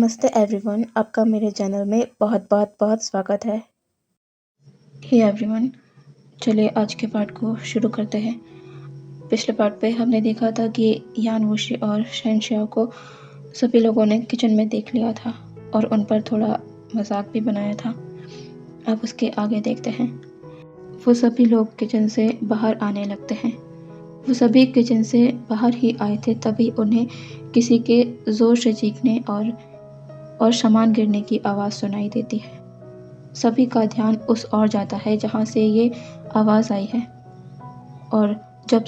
नमस्ते एवरीवन, आपका मेरे चैनल में बहुत बहुत बहुत स्वागत है। हे एवरीवन, चलिए आज के पार्ट को शुरू करते हैं। पिछले पार्ट पे हमने देखा था कि यान वुशी और शहनशाह को सभी लोगों ने किचन में देख लिया था और उन पर थोड़ा मजाक भी बनाया था। अब उसके आगे देखते हैं। वो सभी लोग किचन से बाहर आने लगते हैं। वो सभी किचन से बाहर ही आए थे, तभी उन्हें किसी के ज़ोर से चीखने और सामान गिरने की आवाज़ सुनाई देती है। सभी का ध्यान उस ओर जाता है जहाँ से ये आवाज़ आई है, और जब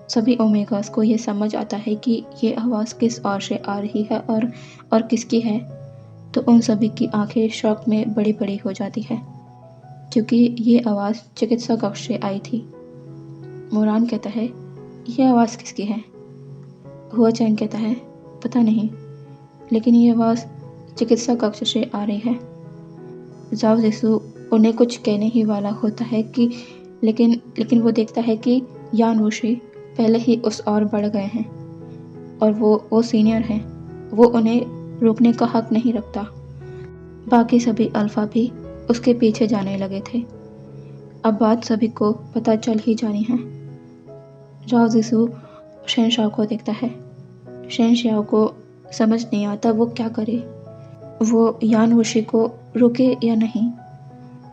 सभी ओमेगास को ये समझ आता है कि ये आवाज़ किस ओर से आ रही है और किसकी है, तो उन सभी की आंखें शौक में बड़ी बड़ी हो जाती है, क्योंकि ये आवाज़ चिकित्सा कक्ष से आई थी। मोरान कहता है, ये आवाज़ किसकी है? हुआ चैन कहता है, पता नहीं, लेकिन ये आवाज़ चिकित्सा कक्ष से आ रही है। जाओ जिसु उन्हें कुछ कहने ही वाला होता है कि लेकिन वो देखता है कि यान वुशी पहले ही उस ओर बढ़ गए हैं और वो सीनियर हैं। वो उन्हें रोकने का हक नहीं रखता। बाकी सभी अल्फा भी उसके पीछे जाने लगे थे। अब बात सभी को पता चल ही जानी है। जाओ जिसु शहनशाह को देखता है। शहनशाह को समझ नहीं आता वो क्या करे। वो यान वुशी को रोके या नहीं,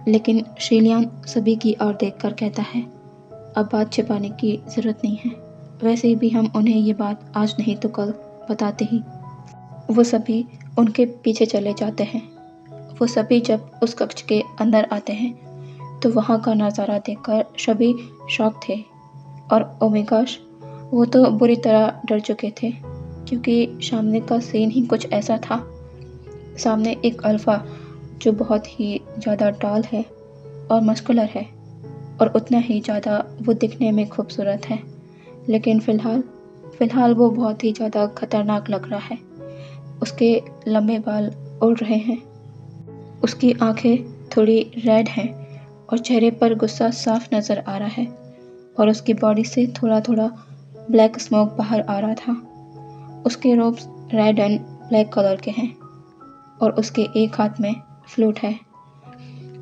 लेकिन शीलियान सभी की ओर देखकर कहता है, अब बात छिपाने की ज़रूरत नहीं है। वैसे भी हम उन्हें ये बात आज नहीं तो कल बताते ही। वो सभी उनके पीछे चले जाते हैं। वो सभी जब उस कक्ष के अंदर आते हैं तो वहाँ का नज़ारा देखकर सभी शॉक थे, और ओमेगाश वो तो बुरी तरह डर चुके थे, क्योंकि सामने का सीन ही कुछ ऐसा था। सामने एक अल्फ़ा जो बहुत ही ज़्यादा टॉल है और मस्कुलर है, और उतना ही ज़्यादा वो दिखने में खूबसूरत है, लेकिन फ़िलहाल वो बहुत ही ज़्यादा खतरनाक लग रहा है। उसके लंबे बाल उड़ रहे हैं, उसकी आंखें थोड़ी रेड हैं और चेहरे पर गुस्सा साफ नज़र आ रहा है, और उसकी बॉडी से थोड़ा थोड़ा ब्लैक स्मोक बाहर आ रहा था। उसके ropes red and black colour के हैं और उसके एक हाथ में फ्लूट है।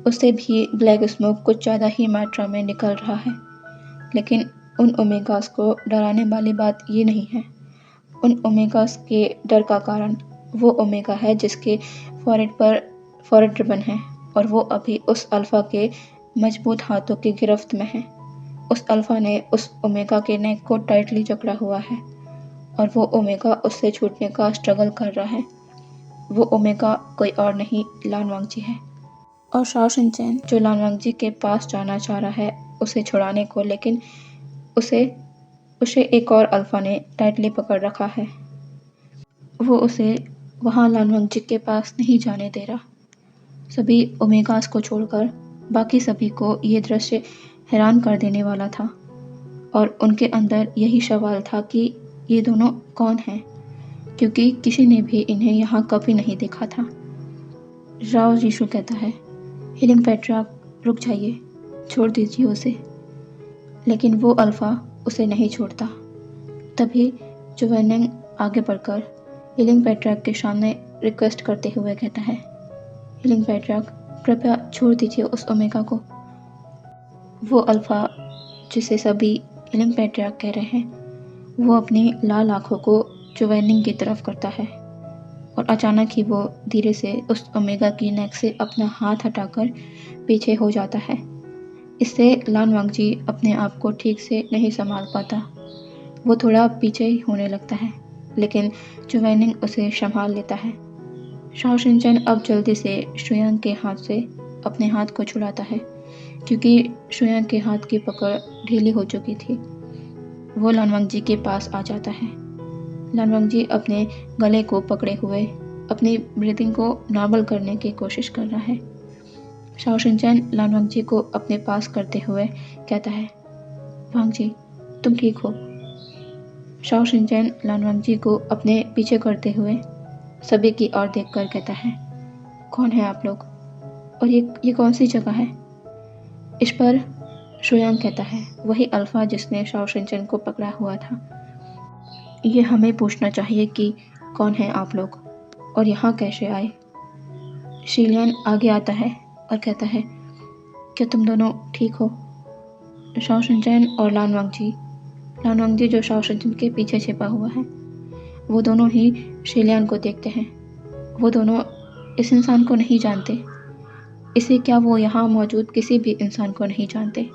उससे भी ब्लैक स्मोक कुछ ज़्यादा ही मात्रा में निकल रहा है, लेकिन उन ओमेगास को डराने वाली बात ये नहीं है। उन ओमेगास के डर का कारण वो ओमेगा है जिसके फॉरहेड पर फॉरहेड रिबन है, और वो अभी उस अल्फ़ा के मजबूत हाथों की गिरफ्त में है। उस अल्फ़ा ने उस ओमेगा के नेक को टाइटली जकड़ा हुआ है, और वो ओमेगा उससे छूटने का स्ट्रगल कर रहा है। वो ओमेगा कोई और नहीं, लान वांगजी है, और शाओ शिनचैन जो लान वांगजी के पास जाना चाह रहा है उसे छुड़ाने को, लेकिन उसे एक और अल्फ़ा ने टाइटली पकड़ रखा है। वो उसे वहाँ लान वांगजी के पास नहीं जाने दे रहा। सभी ओमेगास को छोड़कर बाकी सभी को ये दृश्य हैरान कर देने वाला था, और उनके अंदर यही सवाल था कि ये दोनों कौन हैं, क्योंकि किसी ने भी इन्हें यहाँ कभी नहीं देखा था। राव जीशु कहता है, हीलिंग पैट्रियार्क रुक जाइए, छोड़ दीजिए उसे, लेकिन वो अल्फ़ा उसे नहीं छोड़ता। तभी जुवेनिंग आगे बढ़कर हीलिंग पैट्रियार्क के सामने रिक्वेस्ट करते हुए कहता है, हीलिंग पैट्रियार्क कृपया छोड़ दीजिए उस ओमेगा को। वो अल्फ़ा जिसे सभी हीलिंग पैट्रियार्क कह रहे हैं, वो अपनी लाल आँखों को जुवेनिंग की तरफ करता है, और अचानक ही वो धीरे से उस ओमेगा की नेक से अपना हाथ हटाकर पीछे हो जाता है। इससे लान वांगजी अपने आप को ठीक से नहीं संभाल पाता। वो थोड़ा पीछे ही होने लगता है, लेकिन जुवेनिंग उसे संभाल लेता है। शाओ शिनचैन अब जल्दी से शुयांग के हाथ से अपने हाथ को छुड़ाता है, क्योंकि शुयांग के हाथ की पकड़ ढीली हो चुकी थी। वो लान वांगजी के पास आ जाता है। लान वांगजी अपने गले को पकड़े हुए अपनी ब्रीदिंग को नॉर्मल करने की कोशिश कर रहा है। शाओ शिनचैन लान वांगजी को अपने पास करते हुए कहता है, वांगजी तुम ठीक हो? शाओ शिनचैन लान वांगजी को अपने पीछे करते हुए सभी की ओर देखकर कहता है, कौन है आप लोग, और ये कौन सी जगह है? इस पर शुयांग कहता है, वही अल्फ़ा जिसने शाओ शिनचैन को पकड़ा हुआ था, ये हमें पूछना चाहिए कि कौन है आप लोग। और यहाँ कैसे आए? शिलियन आगे आता है और कहता है, क्या तुम दोनों ठीक हो? शाओ शिनचैन और लान वांगजी जो शाओ शिनचैन के पीछे छिपा हुआ है, वो दोनों ही शिलियन को देखते हैं। वो दोनों इस इंसान को नहीं जानते। इसे क्या वो यहाँ मौजूद किसी भी इंसान को नहीं जानते।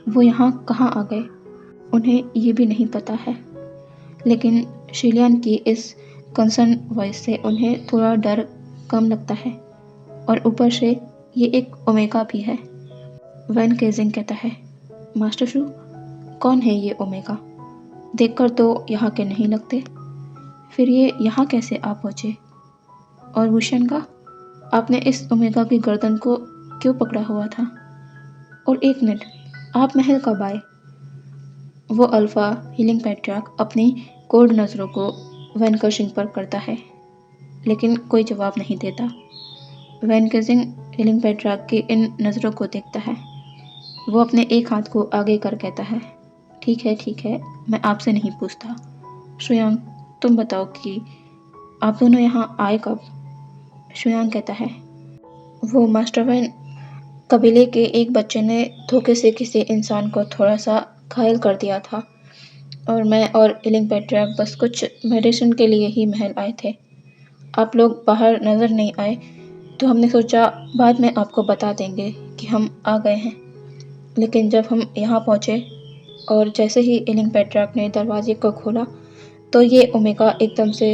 वो यहाँ कहाँ आ गए, उन्हें ये भी नहीं पता है। लेकिन शिलियन की इस कंसर्न वॉइस से उन्हें थोड़ा डर कम लगता है, और ऊपर से ये एक ओमेगा भी है। वैन केजिंग कहता है, मास्टर शू, कौन है ये ओमेगा? देखकर तो यहाँ के नहीं लगते। फिर ये यहाँ कैसे आ पहुँचे? और वुशन का, आपने इस ओमेगा की गर्दन को क्यों पकड़ा हुआ था? और एक मिनट, आप महल कब आए? वो अल्फा हीलिंग पैट्रियार्क अपनी कोल्ड नज़रों को वैन केजिंग पर करता है, लेकिन कोई जवाब नहीं देता। वैन केजिंग हीलिंग पैट्रियार्क की इन नज़रों को देखता है। वो अपने एक हाथ को आगे कर कहता है, ठीक है, मैं आपसे नहीं पूछता। शुयांग, तुम बताओ कि आप दोनों यहाँ आए कब? शुयांग कहता है, वो मास्टर वैन कबीले के एक बच्चे ने धोखे से किसी इंसान को थोड़ा सा घायल कर दिया था, और मैं और हीलिंग पैट्रियार्क बस कुछ मेडिसिन के लिए ही महल आए थे। आप लोग बाहर नज़र नहीं आए, तो हमने सोचा बाद में आपको बता देंगे कि हम आ गए हैं। लेकिन जब हम यहाँ पहुँचे और जैसे ही हीलिंग पैट्रियार्क ने दरवाजे को खोला, तो ये ओमेगा एकदम से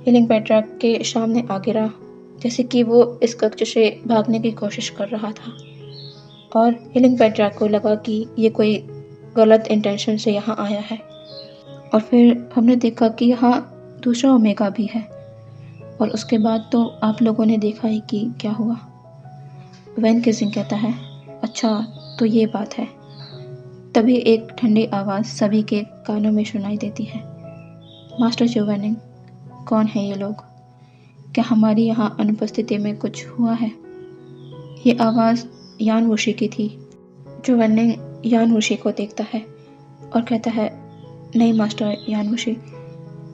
हीलिंग पैट्रियार्क के सामने आ गिरा, जैसे कि वो इस कक्ष से भागने की कोशिश कर रहा था। और हीलिंग पैट्रियार्क को लगा कि ये कोई गलत इंटेंशन से यहाँ आया है। और फिर हमने देखा कि यहाँ दूसरा ओमेगा भी है, और उसके बाद तो आप लोगों ने देखा ही कि क्या हुआ। वैन केजिंग कहता है, अच्छा तो ये बात है। तभी एक ठंडी आवाज़ सभी के कानों में सुनाई देती है, मास्टर चो वेनिंग, कौन है ये लोग? क्या हमारी यहाँ अनुपस्थिति में कुछ हुआ है? ये आवाज़ यान वुशी की थी। चो वेनिंग यान वुशी को देखता है और कहता है, नहीं मास्टर यान वुशी,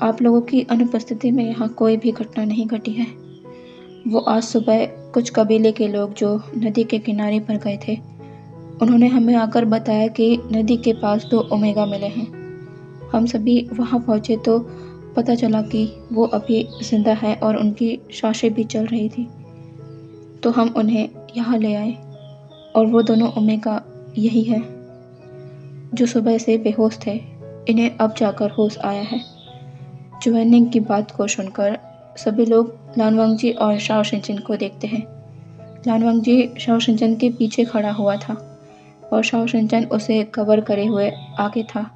आप लोगों की अनुपस्थिति में यहाँ कोई भी घटना नहीं घटी है। वो आज सुबह कुछ कबीले के लोग जो नदी के किनारे पर गए थे, उन्होंने हमें आकर बताया कि नदी के पास 2 ओमेगा मिले हैं। हम सभी वहाँ पहुँचे तो पता चला कि वो अभी जिंदा है और उनकी सांसें भी चल रही थी। तो हम उन्हें यहाँ ले आए, और वो दोनों ओमेगा यही है जो सुबह से बेहोश थे। इन्हें अब जाकर होश आया है। जुएनिंग की बात को सुनकर सभी लोग लानवांगजी और शाओ शिनचैन को देखते हैं। लानवांगजी शाओ शिनचैन के पीछे खड़ा हुआ था, और शाओ शिनचैन उसे कवर करे हुए आगे था।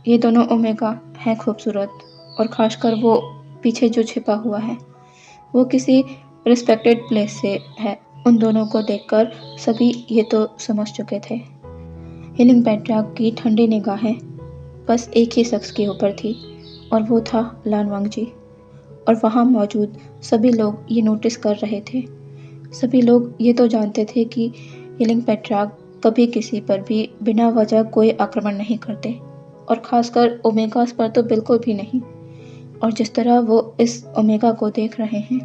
ये दोनों ओमेगा हैं खूबसूरत, और खासकर वो पीछे जो छिपा हुआ है, वो किसी रिस्पेक्टेड प्लेस से है। उन दोनों को देखकर सभी ये तो समझ चुके थे। हीलिंग पैट्रियार्क की ठंडी निगाहें बस एक ही शख्स के ऊपर थी, और वो था लानवांगजी। और वहाँ मौजूद सभी लोग ये नोटिस कर रहे थे। सभी लोग ये तो जानते थे कि हीलिंग पैट्रियार्क कभी किसी पर भी बिना वजह कोई आक्रमण नहीं करते, और ख़ासकर ओमेगास पर तो बिल्कुल भी नहीं। और जिस तरह वो इस ओमेगा को देख रहे हैं,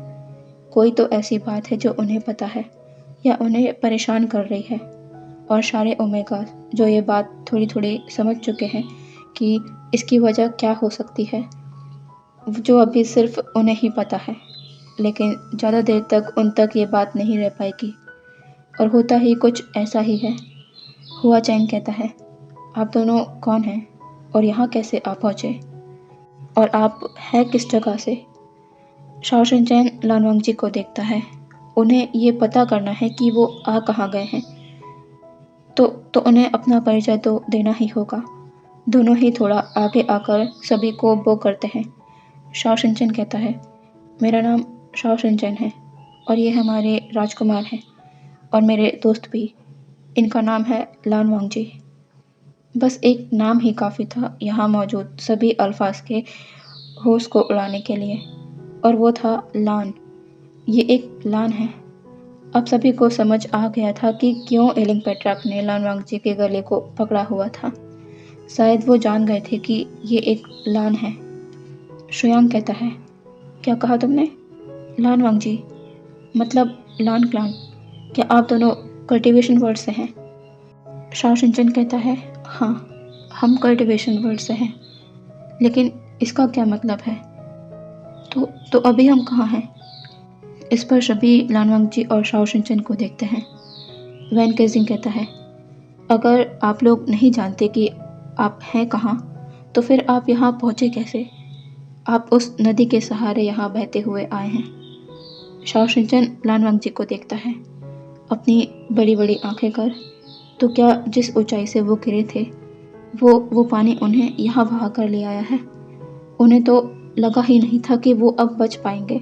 कोई तो ऐसी बात है जो उन्हें पता है या उन्हें परेशान कर रही है। और सारे ओमेगा जो ये बात थोड़ी थोड़ी समझ चुके हैं कि इसकी वजह क्या हो सकती है, जो अभी सिर्फ उन्हें ही पता है, लेकिन ज़्यादा देर तक उन तक ये बात नहीं रह पाएगी। और होता ही कुछ ऐसा ही है। हुआ चैंग कहता है, आप दोनों कौन हैं और यहाँ कैसे आ पहुँचे, और आप हैं किस जगह से? शाओ शिनचैन लानवांगजी को देखता है। उन्हें ये पता करना है कि वो आ कहाँ गए हैं, तो उन्हें अपना परिचय तो देना ही होगा। दोनों ही थोड़ा आगे आकर सभी को बो करते हैं। शाओ शिनचैन कहता है, मेरा नाम शाओ शिनचैन है, और ये हमारे राजकुमार हैं और मेरे दोस्त भी। इनका नाम है लानवांगजी। बस एक नाम ही काफ़ी था यहाँ मौजूद सभी अल्फाज के होश को उड़ाने के लिए, और वो था लान। ये एक लान है। अब सभी को समझ आ गया था कि क्यों हीलिंग पैट्रियार्क ने लानवांगजी के गले को पकड़ा हुआ था। शायद वो जान गए थे कि ये एक लान है। शुयांग कहता है, क्या कहा तुमने? लान वांगजी, मतलब लान क्लान। क्या आप दोनों कल्टीवेशन वर्ल्ड से हैं? शाओ शिनचैन कहता है, हाँ, हम कल्टीवेशन वर्ल्ड से हैं। लेकिन इसका क्या मतलब है? तो अभी हम कहाँ हैं? इस पर सभी लान वांगजी और शाओ शिनचैन को देखते हैं। वैन केजिंग कहता है, अगर आप लोग नहीं जानते कि आप हैं कहाँ, तो फिर आप यहाँ पहुँचे कैसे? आप उस नदी के सहारे यहाँ बहते हुए आए हैं। शाओ शिनचैन लान वांगजी को देखता है, अपनी बड़ी बड़ी आंखें कर। तो क्या जिस ऊंचाई से वो गिरे थे, वो पानी उन्हें यहाँ बहा कर ले आया है? उन्हें तो लगा ही नहीं था कि वो अब बच पाएंगे।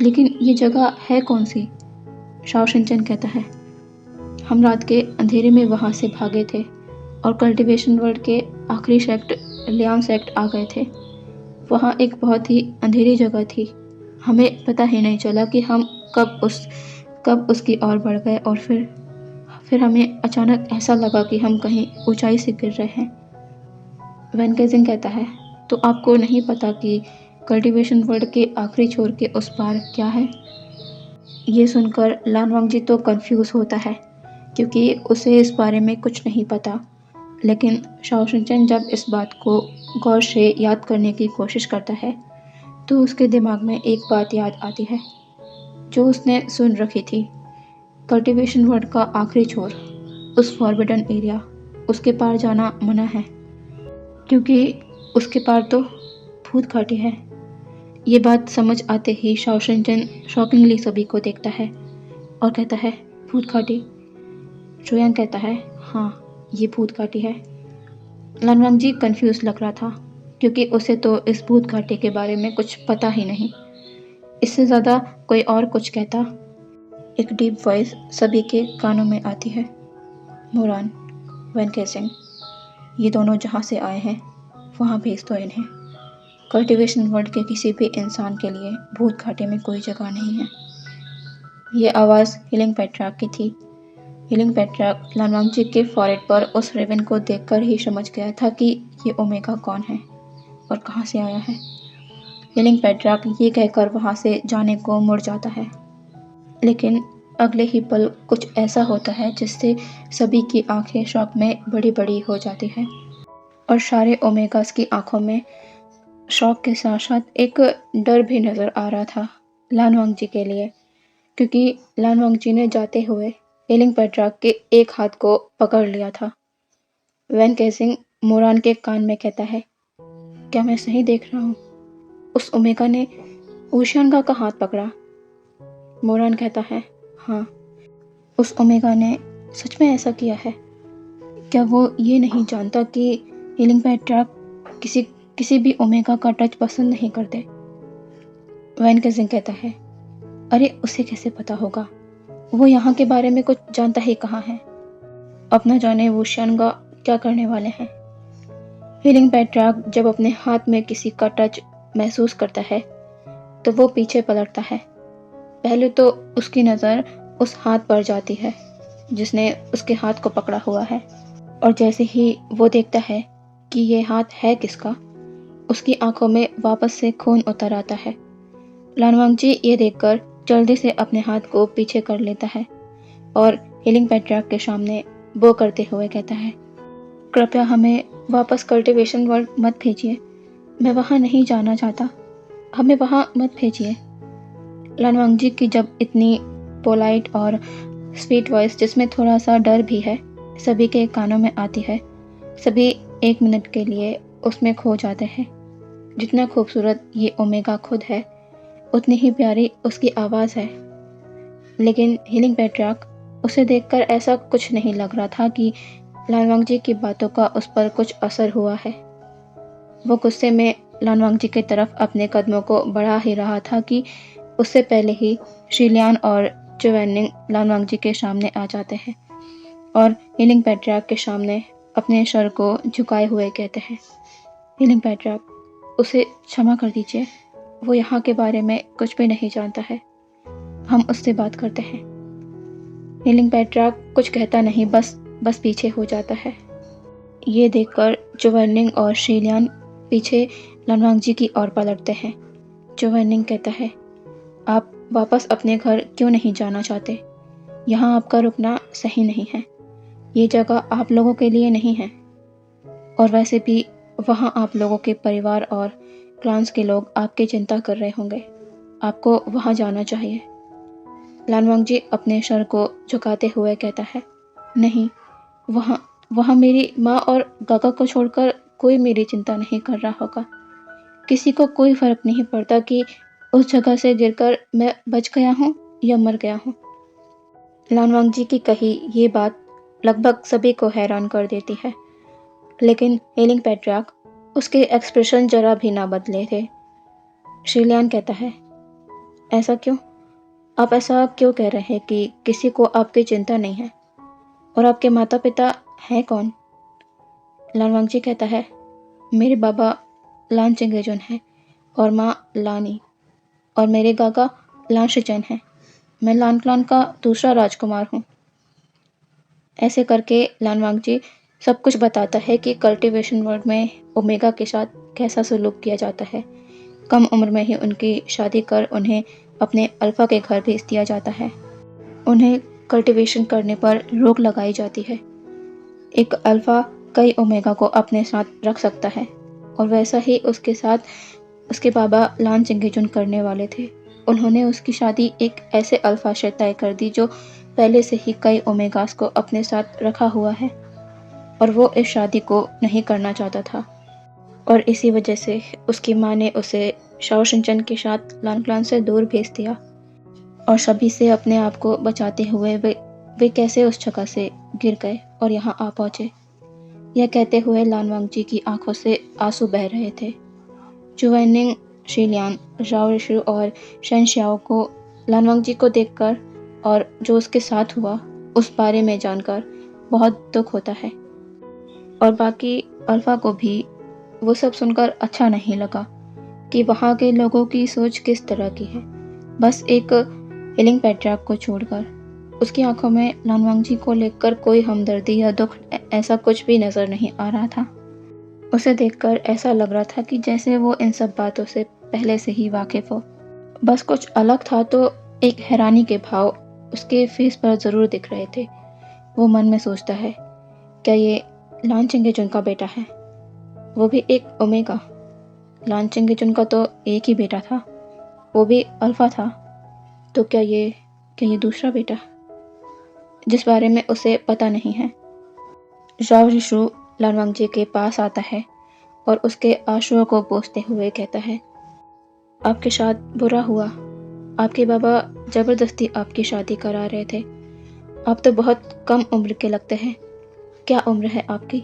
लेकिन ये जगह है कौन सी? शाओ शिनचैन कहता है, हम रात के अंधेरे में वहाँ से भागे थे और कल्टीवेशन वर्ल्ड के आखिरी सेक्ट लियांग सेक्ट आ गए थे। वहाँ एक बहुत ही अंधेरी जगह थी। हमें पता ही नहीं चला कि हम कब उसकी ओर बढ़ गए और फिर हमें अचानक ऐसा लगा कि हम कहीं ऊंचाई से गिर रहे हैं। वैन केजिंग कहता है, तो आपको नहीं पता कि कल्टीवेशन वर्ल्ड के आखिरी छोर के उस पार क्या है? ये सुनकर लान वांगजी तो कंफ्यूज होता है, क्योंकि उसे इस बारे में कुछ नहीं पता। लेकिन शाओ शिनचैन जब इस बात को गौर से याद करने की कोशिश करता है, तो उसके दिमाग में एक बात याद आती है जो उसने सुन रखी थी। कल्टीवेशन वर्ल्ड का आखिरी छोर, उस फॉरबिडन एरिया, उसके पार जाना मना है, क्योंकि उसके पार तो भूत घाटी है। ये बात समझ आते ही शाओ शिनचैन शॉकिंगली सभी को देखता है और कहता है, भूत घाटी? जुयांग कहता है, हाँ, ये भूत घाटी है। लान वांगजी कंफ्यूज लग रहा था, क्योंकि उसे तो इस भूत घाटी के बारे में कुछ पता ही नहीं। इससे ज़्यादा कोई और कुछ कहता। एक डीप वॉइस सभी के कानों में आती है, मोरान, वैन केजिंग, ये दोनों जहाँ से आए हैं वहाँ भेज दो इन्हें। कल्टीवेशन वर्ल्ड के किसी भी इंसान के लिए भूत घाटी में कोई जगह नहीं है। ये आवाज़ हीलिंग पेट्रार्क की थी। हीलिंग पेट्रार्क लान वांगजी के फॉरहेड पर उस रेवन को देखकर ही समझ गया था कि ये ओमेगा कौन है और कहाँ से आया है। हीलिंग पेट्रार्क ये कहकर वहाँ से जाने को मुड़ जाता है, लेकिन अगले ही पल कुछ ऐसा होता है जिससे सभी की आंखें शॉक में बड़ी बड़ी हो जाती हैं और सारे ओमेगास की आंखों में शॉक के साथ साथ एक डर भी नज़र आ रहा था लान वांगजी के लिए, क्योंकि लान वांगजी ने जाते हुए हीलिंग पेट्रार्क के एक हाथ को पकड़ लिया था। वैन केजिंग मोरान के कान में कहता है, क्या मैं सही देख रहा हूँ? उस ओमेगा ने वुशियानगा का हाथ पकड़ा। मोरान कहता है, हाँ, उस ओमेगा ने सच में ऐसा किया है। क्या वो ये नहीं जानता कि हीलिंग पेट्रार्क किसी भी ओमेगा का टच पसंद नहीं करते? वैन केजिंग कहता है, अरे उसे कैसे पता होगा? वो यहाँ के बारे में कुछ जानता ही कहाँ है। अब न जाने वुशियानगा क्या करने वाले हैं। हीलिंग पेट्रार्क जब अपने हाथ में किसी का टच महसूस करता है तो वो पीछे पलटता है। पहले तो उसकी नज़र उस हाथ पर जाती है जिसने उसके हाथ को पकड़ा हुआ है, और जैसे ही वो देखता है कि ये हाथ है किसका, उसकी आंखों में वापस से खून उतर आता है। लान वांगजी ये देखकर जल्दी से अपने हाथ को पीछे कर लेता है और हीलिंग पेट्रार्क के सामने बो करते हुए कहता है, कृपया हमें वापस कल्टीवेशन वर्ल्ड मत भेजिए। मैं वहाँ नहीं जाना चाहता, हमें वहाँ मत भेजिए। लान वांगजी की जब इतनी पोलाइट और स्वीट वॉइस जिसमें थोड़ा सा डर भी है सभी के कानों में आती है, सभी एक मिनट के लिए उसमें खो जाते हैं। जितना खूबसूरत ये ओमेगा खुद है, उतनी ही प्यारी उसकी आवाज़ है। लेकिन हीलिंग पेट्रार्क, उसे देखकर ऐसा कुछ नहीं लग रहा था कि लान वांगजी की बातों का उस पर कुछ असर हुआ है। वो गुस्से में लान वांगजी की तरफ अपने कदमों को बढ़ा ही रहा था कि उससे पहले ही शीलियान और चुवैनिंग लान वांगजी के सामने आ जाते हैं और हीलिंग पेट्रार्क के सामने अपने सर को झुकाए हुए कहते हैं, हीलिंग पेट्रार्क, उसे क्षमा कर दीजिए, वो यहाँ के बारे में कुछ भी नहीं जानता है, हम उससे बात करते हैं। हीलिंग पेट्रार्क कुछ कहता नहीं, बस पीछे हो जाता है। ये देखकर चुवैनिंग और शीलियान पीछे लान वांगजी की ओर पलटते हैं। चुवैनिंग कहता है, आप वापस अपने घर क्यों नहीं जाना चाहते? यहाँ आपका रुकना सही नहीं है। ये जगह आप लोगों के लिए नहीं है। और वैसे भी वहाँ आप लोगों के परिवार और क्लान्स के लोग आपकी चिंता कर रहे होंगे। आपको वहाँ जाना चाहिए। लानवांगजी अपने सर को झुकाते हुए कहता है, नहीं, वहाँ वहाँ मेरी माँ और गागा को छोड़कर कोई मेरी चिंता नहीं कर रहा होगा। किसी को कोई फर्क नहीं पड़ता कि उस जगह से गिरकर मैं बच गया हूँ या मर गया हूँ। लानवांगजी की कही ये बात लगभग सभी को हैरान कर देती है, लेकिन हेलिंग पैट्रियार्क उसके एक्सप्रेशन जरा भी ना बदले थे। शिलियान कहता है, ऐसा क्यों? आप ऐसा क्यों कह रहे हैं कि किसी को आपकी चिंता नहीं है? और आपके माता पिता हैं कौन? लानवांगजी कहता है, मेरे बाबा लान चिंगेजुन हैं और माँ लानी, और मेरे गागा लान शिचेन हैं। मैं लान क्लान का दूसरा राजकुमार हूँ। ऐसे करके लानवांगजी सब कुछ बताता है कि कल्टीवेशन वर्ल्ड में ओमेगा के साथ कैसा सलूक किया जाता है। कम उम्र में ही उनकी शादी कर उन्हें अपने अल्फा के घर भेज दिया जाता है। उन्हें कल्टीवेशन करने पर रोक लगाई जाती है। एक अल्फा कई ओमेगा को अपने साथ रख सकता है, और वैसा ही उसके साथ उसके बाबा लान चिंगेजुन करने वाले थे। उन्होंने उसकी शादी एक ऐसे अल्फा से तय कर दी जो पहले से ही कई ओमेगास को अपने साथ रखा हुआ है, और वो इस शादी को नहीं करना चाहता था। और इसी वजह से उसकी माँ ने उसे शाओ शिनचेन के साथ लानक्लान से दूर भेज दिया। और सभी से अपने आप को बचाते हुए वे कैसे उस जगह से गिर गए और यहाँ आ पहुँचे। यह कहते हुए लानवांगजी की आंखों से आंसू बह रहे थे। चुवैनिंग, शिलियान, राओ रिशु और शेन शियाओ को लानवांगजी को देखकर और जो उसके साथ हुआ उस बारे में जानकर बहुत दुख होता है। और बाकी अल्फा को भी वो सब सुनकर अच्छा नहीं लगा कि वहाँ के लोगों की सोच किस तरह की है। बस एक हेलिंग पैट्रियार्क को छोड़कर उसकी आंखों में लानवांगजी को लेकर कोई हमदर्दी या दुख ऐसा कुछ भी नजर नहीं आ रहा था। उसे देखकर ऐसा लग रहा था कि जैसे वो इन सब बातों से पहले से ही वाकिफ हो। बस कुछ अलग था तो एक हैरानी के भाव उसके फेस पर जरूर दिख रहे थे। वो मन में सोचता है, क्या ये लान चिंगेजुन का बेटा है? वो भी एक ओमेगा। लान चिंगेजुन का तो एक ही बेटा था, वो भी अल्फा था। तो क्या ये दूसरा बेटा, जिस बारे में उसे पता नहीं है? राव रिशु लानवांगजी के पास आता है और उसके आंसुओं को पोंछते हुए कहता है, आपके साथ बुरा हुआ। आपके बाबा जबरदस्ती आपकी शादी करा रहे थे। आप तो बहुत कम उम्र के लगते हैं। क्या उम्र है आपकी?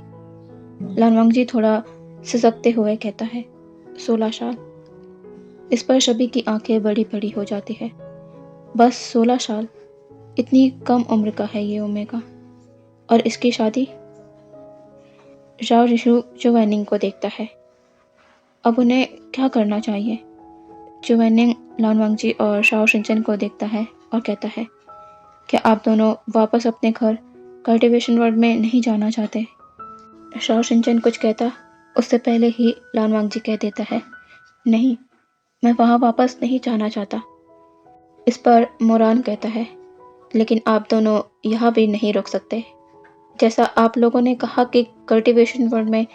लानवांगजी थोड़ा सिसकते हुए कहता है, 16 साल। इस पर सभी की आंखें बड़ी बड़ी हो जाती है। बस 16 साल, इतनी कम उम्र का है ये ओमेगा, और इसकी शादी? राव रिशु चुवैनिंग को देखता है। अब उन्हें क्या करना चाहिए? चुवैनिंग लानवांगजी और शाओ शिनचेन को देखता है और कहता है, क्या आप दोनों वापस अपने घर कल्टीवेशन वर्ल्ड में नहीं जाना चाहते? शाओ शिनचेन कुछ कहता उससे पहले ही लानवांगजी कह देता है, नहीं, मैं वहाँ वापस नहीं जाना चाहता। इस पर मोरान कहता है, लेकिन आप दोनों यहाँ भी नहीं रुक सकते। जैसा आप लोगों ने कहा कि कल्टीवेशन वर्ल्ड में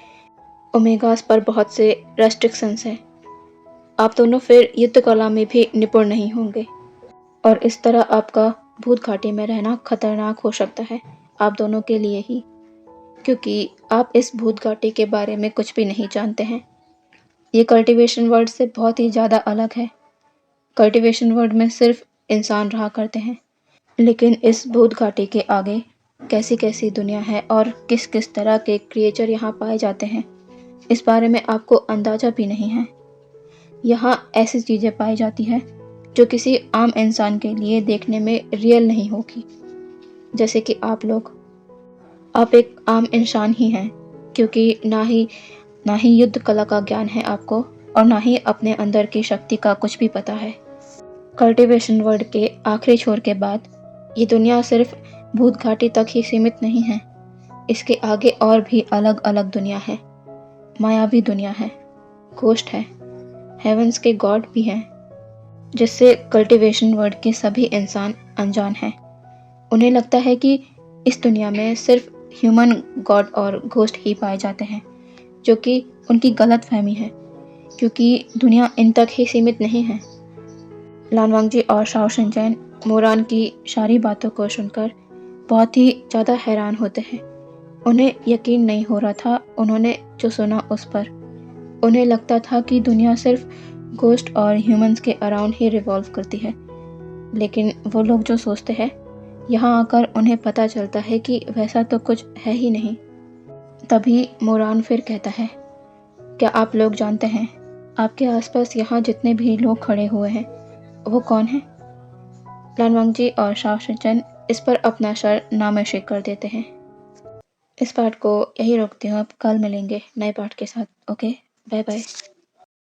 ओमेगास पर बहुत से रेस्ट्रिक्शंस हैं, आप दोनों फिर युद्ध कला में भी निपुण नहीं होंगे, और इस तरह आपका भूत घाटी में रहना खतरनाक हो सकता है आप दोनों के लिए ही, क्योंकि आप इस भूत घाटी के बारे में कुछ भी नहीं जानते हैं। ये कल्टीवेशन वर्ल्ड से बहुत ही ज़्यादा अलग है। कल्टीवेशन वर्ल्ड में सिर्फ इंसान रहा करते हैं, लेकिन इस भूत घाटी के आगे कैसी कैसी दुनिया है और किस किस तरह के क्रिएचर यहाँ पाए जाते हैं, इस बारे में आपको अंदाज़ा भी नहीं है। यहाँ ऐसी चीज़ें पाई जाती हैं जो किसी आम इंसान के लिए देखने में रियल नहीं होगी। जैसे कि आप लोग, आप एक आम इंसान ही हैं, क्योंकि ना ही युद्ध कला का ज्ञान है आपको, और ना ही अपने अंदर की शक्ति का कुछ भी पता है। कल्टीवेशन वर्ल्ड के आखिरी छोर के बाद ये दुनिया सिर्फ भूत घाटी तक ही सीमित नहीं है। इसके आगे और भी अलग अलग दुनिया है। मायावी दुनिया है, घोस्ट है, हेवंस के गॉड भी हैं, जिससे कल्टीवेशन वर्ड के सभी इंसान अनजान हैं। उन्हें लगता है कि इस दुनिया में सिर्फ ह्यूमन गॉड और घोस्ट ही पाए जाते हैं, जो कि उनकी गलत फहमी है, क्योंकि दुनिया इन तक ही सीमित नहीं है। लान वांगजी और शाओ शिनचैन मोरान की सारी बातों को सुनकर बहुत ही ज़्यादा हैरान होते हैं। उन्हें यकीन नहीं हो रहा था उन्होंने जो सुना उस पर। उन्हें लगता था कि दुनिया सिर्फ घोस्ट और ह्यूमंस के अराउंड ही रिवॉल्व करती है, लेकिन वो लोग जो सोचते हैं, यहाँ आकर उन्हें पता चलता है कि वैसा तो कुछ है ही नहीं। तभी मोरान फिर कहता है, क्या आप लोग जानते हैं आपके आसपास यहाँ जितने भी लोग खड़े हुए हैं वो कौन हैं? लान वांगजी और शाओ शिनचैन इस पर अपना सर नामोशेक कर देते हैं। इस पार्ट को यही रोकती हूँ, अब कल मिलेंगे नए पार्ट के साथ। Okay, bye bye.